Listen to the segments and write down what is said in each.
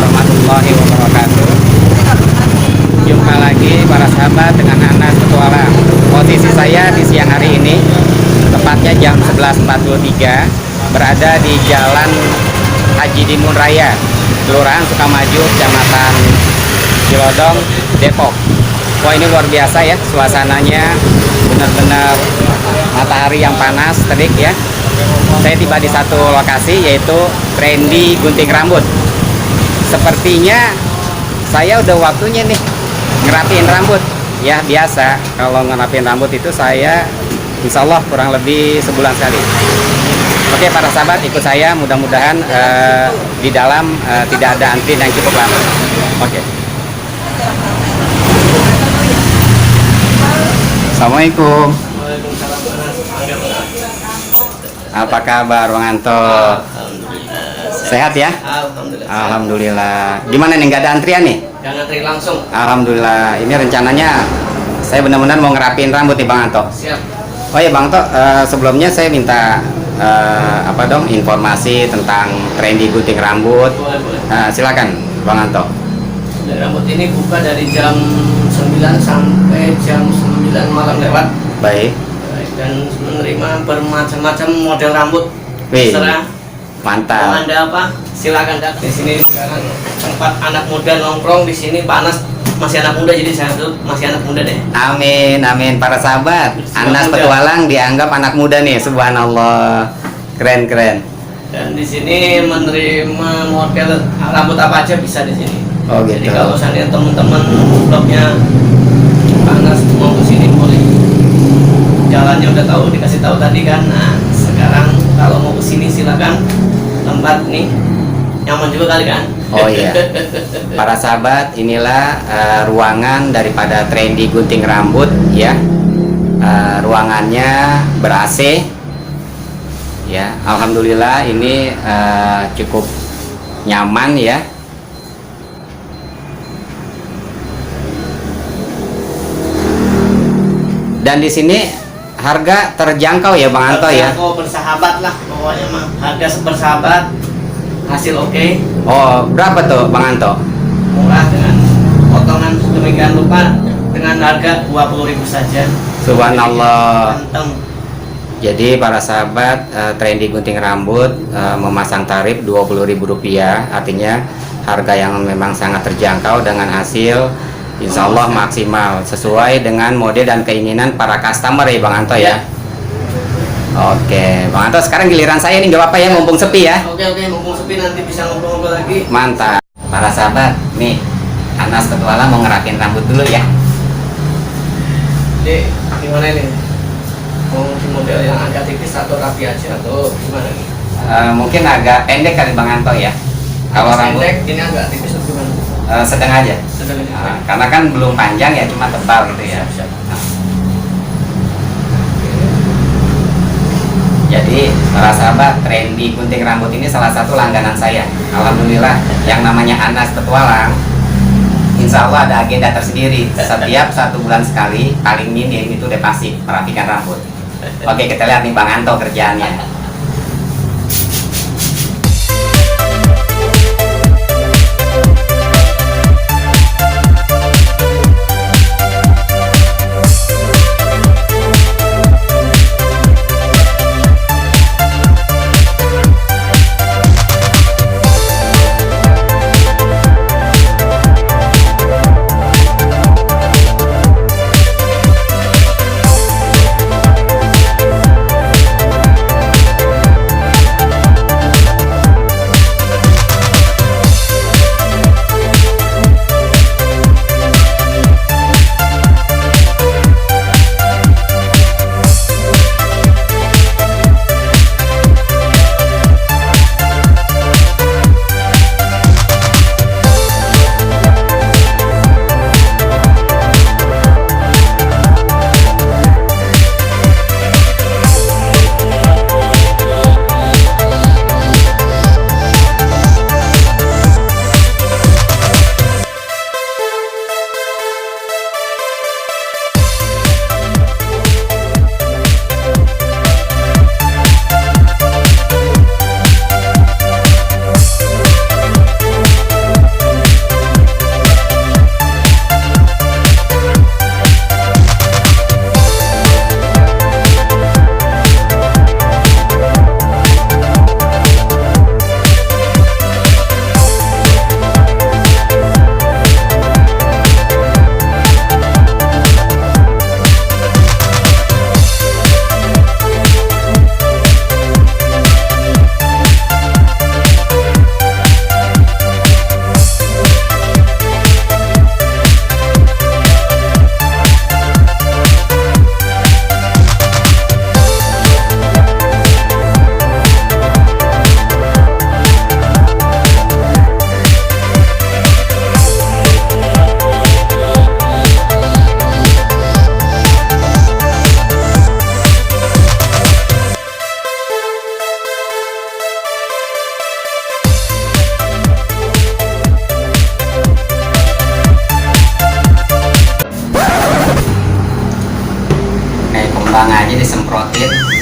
warahmatullahi wabarakatuh. Jumpa lagi para sahabat dengan Anas Petualang. Posisi saya di siang hari ini, tepatnya jam 11.43, berada di Jalan Haji Dimun Raya, Kelurahan Sukamaju, Kecamatan Cilodong, Depok. Wah, ini luar biasa ya, suasananya benar-benar matahari yang panas, terik ya. Saya tiba di satu lokasi, yaitu Trendy Gunting Rambut. Sepertinya saya udah waktunya nih ngerapiin rambut. Ya biasa, kalau ngerapiin rambut itu saya insya Allah kurang lebih sebulan sekali. Oke para sahabat, ikut saya, mudah-mudahan di dalam tidak ada antrian yang cukup lama. Oke. Assalamualaikum. Apa kabar Bang Anto? Sehat ya? Alhamdulillah. Alhamdulillah. Gimana nih, nggak ada antrian nih? Jangan antri langsung. Alhamdulillah. Ini rencananya saya benar-benar mau ngerapiin rambut nih Bang Anto. Siap. Oh ya Bang Anto, sebelumnya saya minta informasi tentang Trendy Gunting Rambut. Boleh. Silakan Bang Anto. Dan rambut ini buka dari jam 9 sampai jam 9 malam lewat. Baik. Dan menerima bermacam-macam model rambut. Wih, Terserah. Mau mantap. Anda apa? Silakan datang di sini. Sekarang tempat anak muda nongkrong di sini panas. Masih anak muda, jadi saya tuh masih anak muda deh. Amin, amin para sahabat. Anas Petualang dianggap anak muda nih, subhanallah. Keren, keren. Dan di sini menerima model rambut apa aja bisa di sini. Oh gitu. Jadi kalau misalnya teman-teman blognya panas mau ke sini boleh. Jalannya udah tahu, dikasih tahu tadi kan. Nah, sekarang kalau mau ke sini silakan. Tempat nih nyaman juga kali kan? Oh iya. Para sahabat, inilah ruangan daripada Trendy Gunting Rambut ya. Ruangannya ber-AC. Ya, alhamdulillah ini cukup nyaman ya. Dan di sini harga terjangkau ya Bang Anto ya. Oh, bersahabat lah pokoknya mah. Harga bersahabat, hasil oke. Oh, berapa tuh Bang Anto? Murah dengan potongan sedemikian rupa dengan harga 20.000 saja. Subhanallah. Mantap. Jadi para sahabat, Trendy Gunting Rambut memasang tarif Rp20.000, artinya harga yang memang sangat terjangkau dengan hasil insya Allah maksimal sesuai dengan model dan keinginan para customer ya Bang Anto ya. Oke Bang Anto, sekarang giliran saya nih, nggak apa-apa ya, mumpung sepi ya. Oke, mumpung sepi nanti bisa ngobrol-ngobrol lagi. Mantap. Para sahabat, nih Anas Petualang mau ngerapiin rambut dulu ya. Dek, gimana nih? Mau model yang agak tipis atau rapi aja atau gimana nih? Mungkin agak pendek kali Bang Anto ya. Kalau rambut pendek, ini agak tipis atau gimana? sedang aja. Sedang aja. Karena kan belum panjang ya, cuma tebal gitu ya. Siap. Jadi para sahabat, Trendy Gunting Rambut ini salah satu langganan saya. Alhamdulillah, yang namanya Anas Petualang, insya Allah ada agenda tersendiri. Setiap 1 bulan sekali, paling minim itu udah pasti merapikan rambut. Oke, kita lihat nih Bang Anto kerjaannya.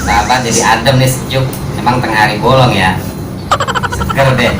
sahabat jadi adem nih, sejuk. Emang tengah hari bolong ya, seger deh.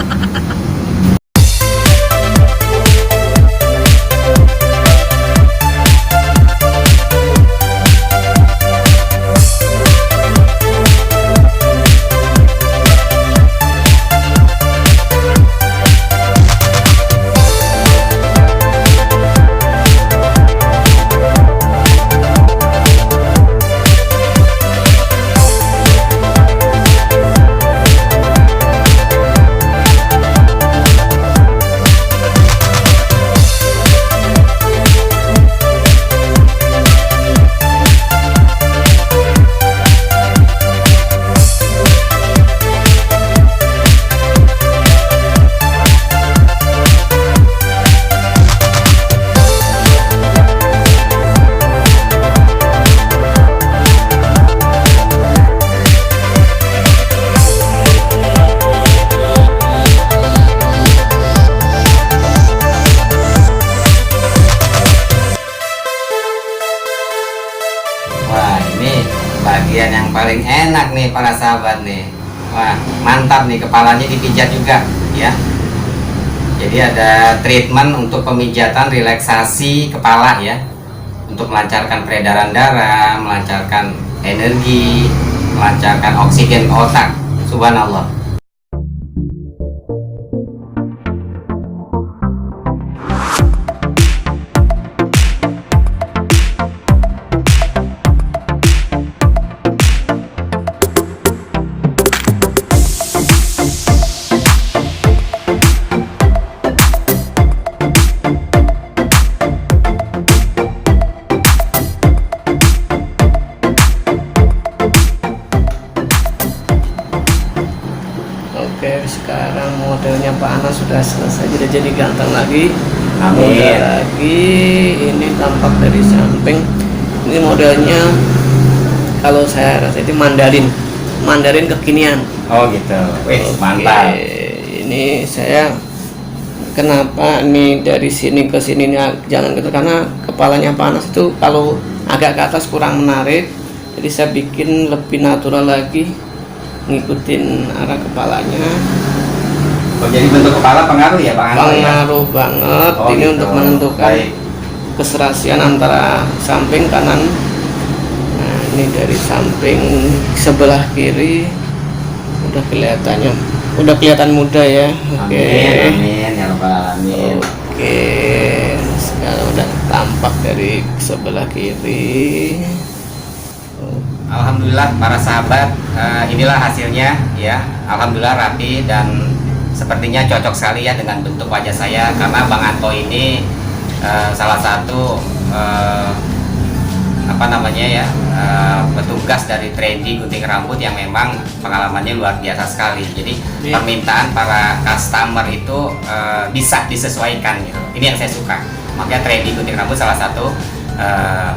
Wah, ini bagian yang paling enak nih para sahabat nih. Wah, mantap nih, kepalanya dipijat juga ya. Jadi ada treatment untuk pemijatan relaksasi kepala ya, untuk melancarkan peredaran darah, melancarkan energi, melancarkan oksigen otak. Subhanallah. Oke, sekarang modelnya Pak Anas sudah selesai, jadi ganteng lagi. Amin. Model lagi, ini tampak dari samping. Ini modelnya kalau saya rasa itu Mandarin kekinian. Oh gitu. Wih, Oke, mantap. ini saya kenapa nih dari sini ke sini jangan gitu, karena kepalanya Pak Anas itu kalau agak ke atas kurang menarik. Jadi saya bikin lebih natural lagi, ngikutin arah kepalanya. Oh, jadi bentuk kepala pengaruh ya Pak Anto ya? Pengaruh banget. Oh, Ini gitu. untuk menentukan Baik. keserasian antara samping kanan. Nah, ini dari samping sebelah kiri udah kelihatan muda ya. Oke. Amin, ya Rabbal Alamin. Oke, sekarang udah tampak dari sebelah kiri. Alhamdulillah para sahabat, inilah hasilnya ya. Alhamdulillah rapi dan sepertinya cocok sekali ya dengan bentuk wajah saya, karena Bang Anto ini salah satu petugas dari Trendy gunting rambut yang memang pengalamannya luar biasa sekali. Jadi permintaan para customer itu bisa disesuaikan gitu. Ini yang saya suka. Makanya Trendy gunting rambut salah satu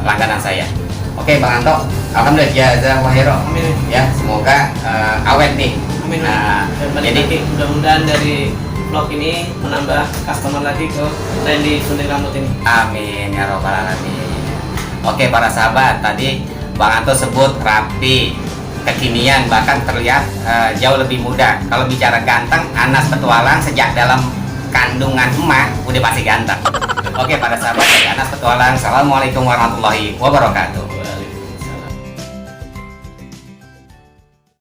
langganan saya. Oke Bang Anto, alhamdulillah jazakallahu khairan. Amin. Ya, semoga awet nih. Amin. Nah, Jadi jadi mudah-mudahan dari vlog ini menambah customer lagi ke Trendy gunting rambut ini. amin ya robbal alamin. Oke para sahabat, tadi Bang Anto sebut rapi, kekinian, bahkan terlihat jauh lebih muda. Kalau bicara ganteng, Anas Petualang sejak dalam kandungan emak udah pasti ganteng. Oke para sahabat, dari Anas Petualang, assalamualaikum warahmatullahi wabarakatuh.